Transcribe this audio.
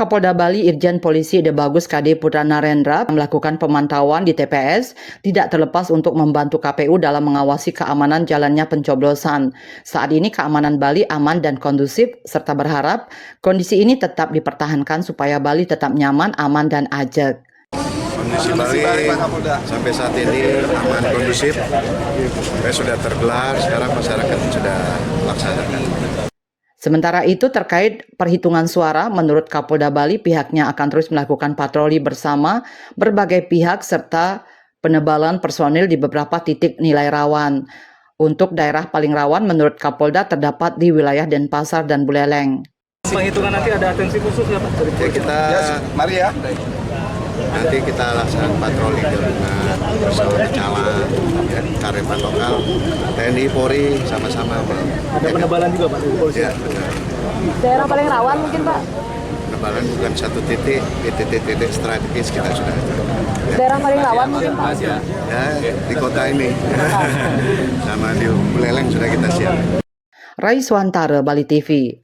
Kapolda Bali Irjen Polisi Ide Bagus KD Putra Narendra melakukan pemantauan di TPS tidak terlepas untuk membantu KPU dalam mengawasi keamanan jalannya pencoblosan. Saat ini keamanan Bali aman dan kondusif serta berharap kondisi ini tetap dipertahankan supaya Bali tetap nyaman, aman dan ajak. Kondisi Bali sampai saat ini aman kondusif, sudah tergelar, sekarang masyarakat sudah laksanakan. Sementara itu terkait perhitungan suara, menurut Kapolda Bali pihaknya akan terus melakukan patroli bersama berbagai pihak serta penebalan personil di beberapa titik nilai rawan. Untuk daerah paling rawan menurut Kapolda terdapat di wilayah Denpasar dan Buleleng. Penghitungan nanti ada atensi khusus ya Pak? Mari ya. Nanti kita laksanakan patroli gabungan bersama Pecalang, Karepan lokal, TNI, Polri sama-sama. Ada penebalan juga Pak dari polisi? Ya, benar. Daerah paling rawan mungkin Pak? Penebalan bukan satu titik, di titik-titik strategis kita sudah ada. Ya. Daerah paling rawan mungkin Pak? Ya, di kota ini. Sama di Buleleng sudah kita siap. Rai Swantara, Bali TV.